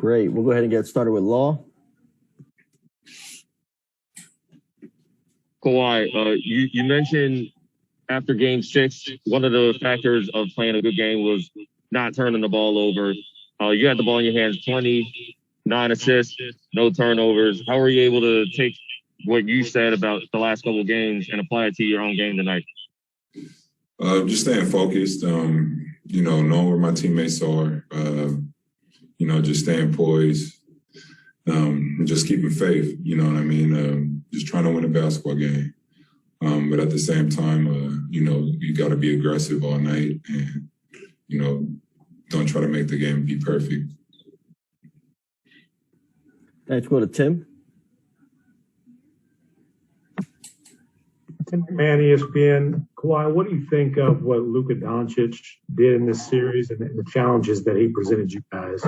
Great. We'll go ahead and get started with Law. Kawhi, you mentioned after Game 6, one of the factors of playing a good game was not turning the ball over. You had the ball in your hands, 9 assists, no turnovers. How were you able to take what you said about the last couple of games and apply it to your own game tonight? Just staying focused, knowing where my teammates are, just staying poised, and just keeping faith, you know what I mean? Just trying to win a basketball game. But at the same time, you got to be aggressive all night and, don't try to make the game be perfect. Let's go to Tim. Tim Man, ESPN. Kawhi, what do you think of what Luka Doncic did in this series and the challenges that he presented you guys?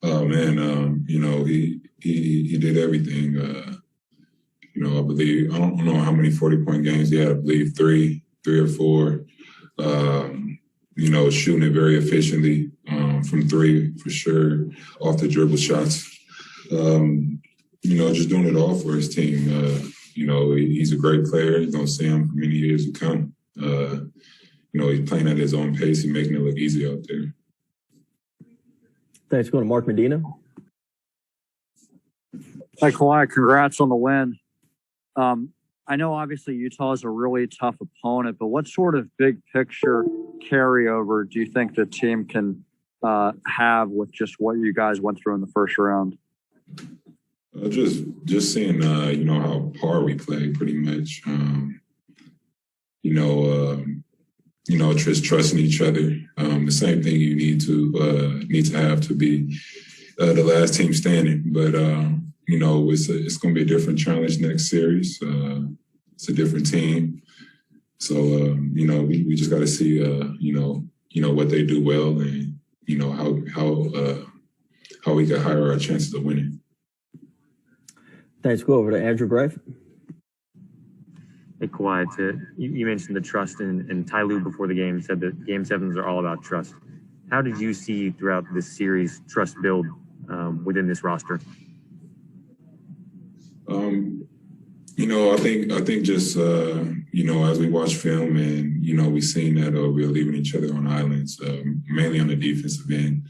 Oh man, he did everything. I believe I don't know how many 40-point games he had. I believe three or four. Shooting it very efficiently from three for sure, off the dribble shots. Just doing it all for his team. He's a great player. You're going to see him for many years to come. He's playing at his own pace. He's making it look easy out there. Thanks. Going to Mark Medina. Hi, Kawhi. Congrats on the win. I know obviously Utah is a really tough opponent, but what sort of big picture carryover do you think the team can have with just what you guys went through in the first round? Just seeing, how hard we play pretty much. Just trusting each other. The same thing you need to have to be the last team standing. But, it's going to be a different challenge next series. It's a different team. So, we just got to see, what they do well and, how we can higher our chances of winning. Thanks. Go over to Andrew Greif. Hey, Kawhi, you mentioned the trust, and Ty Lue before the game said that Game 7s are all about trust. How did you see throughout this series trust build within this roster? I think just, as we watch film and, we've seen that we're leaving each other on islands, mainly on the defensive end.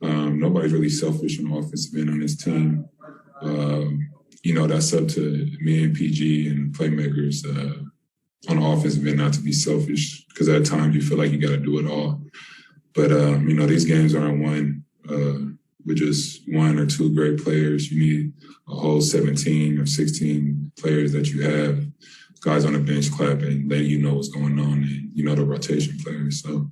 Nobody's really selfish on the offensive end on this team. That's up to me and PG and playmakers on the offensive end not to be selfish, because at times you feel like you got to do it all. But, these games aren't won with just one or two great players. You need a whole 17 or 16 players that you have, guys on the bench clapping, letting you know what's going on, and, the rotation players. So,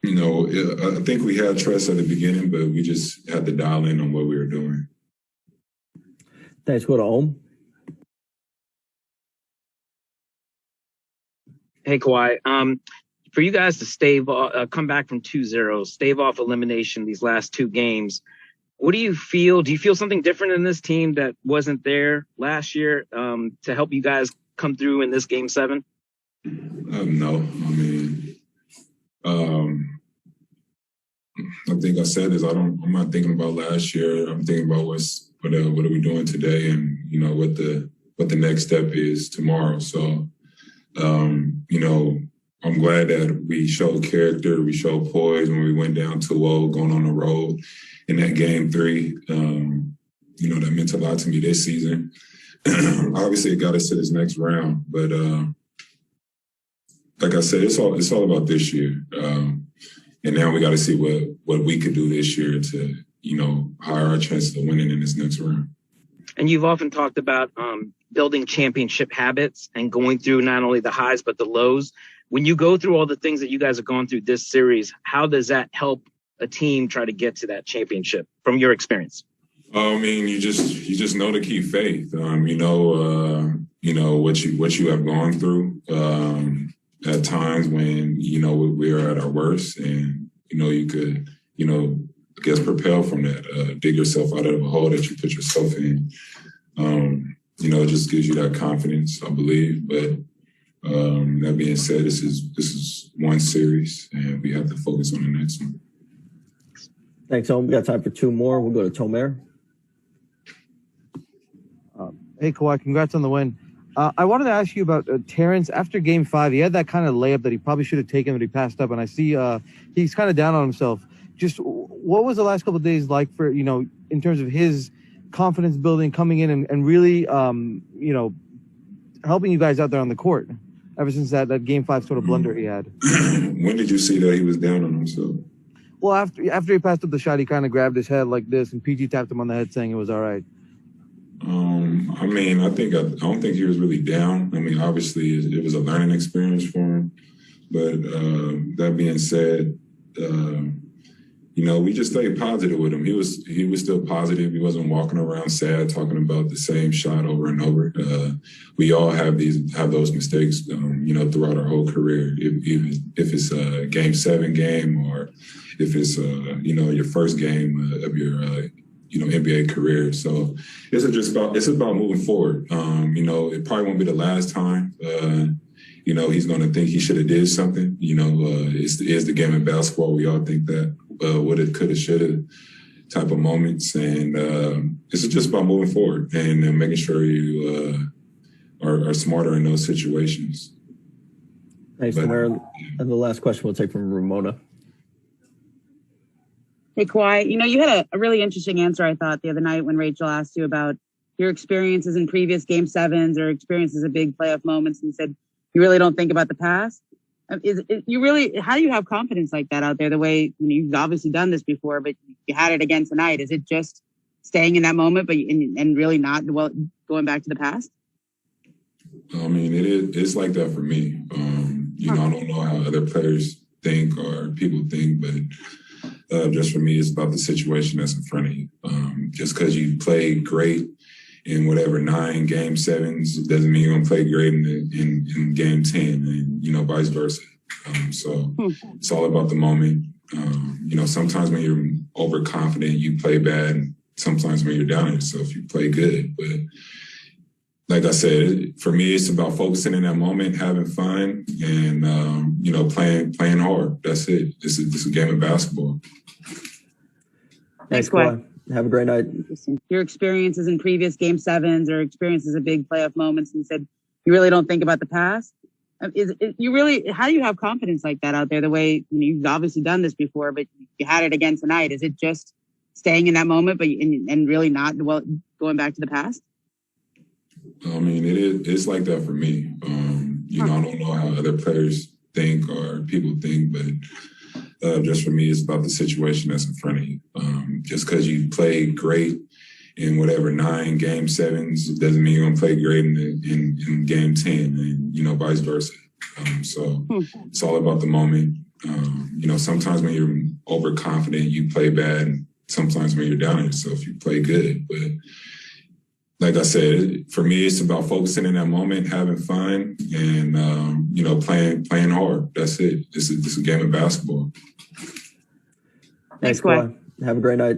I think we had trust at the beginning, but we just had to dial in on what we were doing. Thanks. Go to Ohm. Hey, Kawhi. For you guys to come back from 2-0, stave off elimination these last two games, what do you feel? Do you feel something different in this team that wasn't there last year to help you guys come through in this Game 7? No. I think I said this. I'm not thinking about last year. I'm thinking about what are we doing today, and what the next step is tomorrow. So, I'm glad that we showed character, we showed poise when we went down 2-0 going on the road in that Game 3. That meant a lot to me this season. Obviously, it got us to this next round, but like I said, it's all about this year. And now we got to see what we could do this year to, higher our chances of winning in this next round. And you've often talked about building championship habits and going through not only the highs but the lows. When you go through all the things that you guys have gone through this series, how does that help a team try to get to that championship from your experience? You just know to keep faith. What you have gone through at times when we're at our worst, and you could I guess propel from that, dig yourself out of a hole that you put yourself in. It just gives you that confidence, I believe. But that being said, this is one series, and we have to focus on the next one. Thanks, Owen. We got time for two more. We'll go to Tomer. Hey, Kawhi, congrats on the win. I wanted to ask you about Terrence. After Game 5, he had that kind of layup that he probably should have taken, but he passed up. And I see he's kind of down on himself. Just what was the last couple of days like for, in terms of his confidence building, coming in and really, helping you guys out there on the court ever since that Game 5 sort of blunder he had? When did you see that he was down on himself? Well, after he passed up the shot, he kind of grabbed his head like this, and PG tapped him on the head saying it was all right. I don't think he was really down. Obviously it was a learning experience for him. But that being said, we just stayed positive with him. He was still positive. He wasn't walking around sad, talking about the same shot over and over. We all have those mistakes, throughout our whole career. If it's a Game 7 game, or if it's your first game of your NBA career. So it's about moving forward. It probably won't be the last time. He's going to think he should have did something. It's the game of basketball. We all think that woulda, coulda, shoulda type of moments, and it's just about moving forward and making sure you are smarter in those situations. Thanks, Tomer. And the last question we'll take from Ramona. Hey, Kawhi, you had a really interesting answer, I thought, the other night when Rachel asked you about your experiences in previous Game 7s or experiences of big playoff moments, and you said you really don't think about the past. How do you have confidence like that out there, the way you've obviously done this before, but you had it again tonight? Is it just staying in that moment and really not going back to the past? It's like that for me. I don't know how other players think or people think, but just for me, it's about the situation that's in front of you. Just because you play great in whatever 9 Game 7s doesn't mean you're going to play great in Game 10, and vice versa. So it's all about the moment. Sometimes when you're overconfident, you play bad. Sometimes when you're down on yourself, you play good. But like I said, for me, it's about focusing in that moment, having fun, and playing hard. That's it. This is a game of basketball. Thanks, Kawhi. Have a great night. Your experiences in previous Game 7s or experiences of big playoff moments, and you said you really don't think about the past. How do you have confidence like that out there, the way you've obviously done this before, but you had it again tonight? Is it just staying in that moment, and really not going back to the past? It's like that for me. I don't know how other players think or people think, but just for me, it's about the situation that's in front of you. Just because you play great in whatever 9 Game 7s doesn't mean you're going to play great in Game 10, and vice versa. So it's all about the moment. Sometimes when you're overconfident, you play bad. Sometimes when you're down on yourself, you play good. But like I said, for me, it's about focusing in that moment, having fun, and playing hard. That's it. This is a game of basketball. Thanks, Kawhi. Have a great night.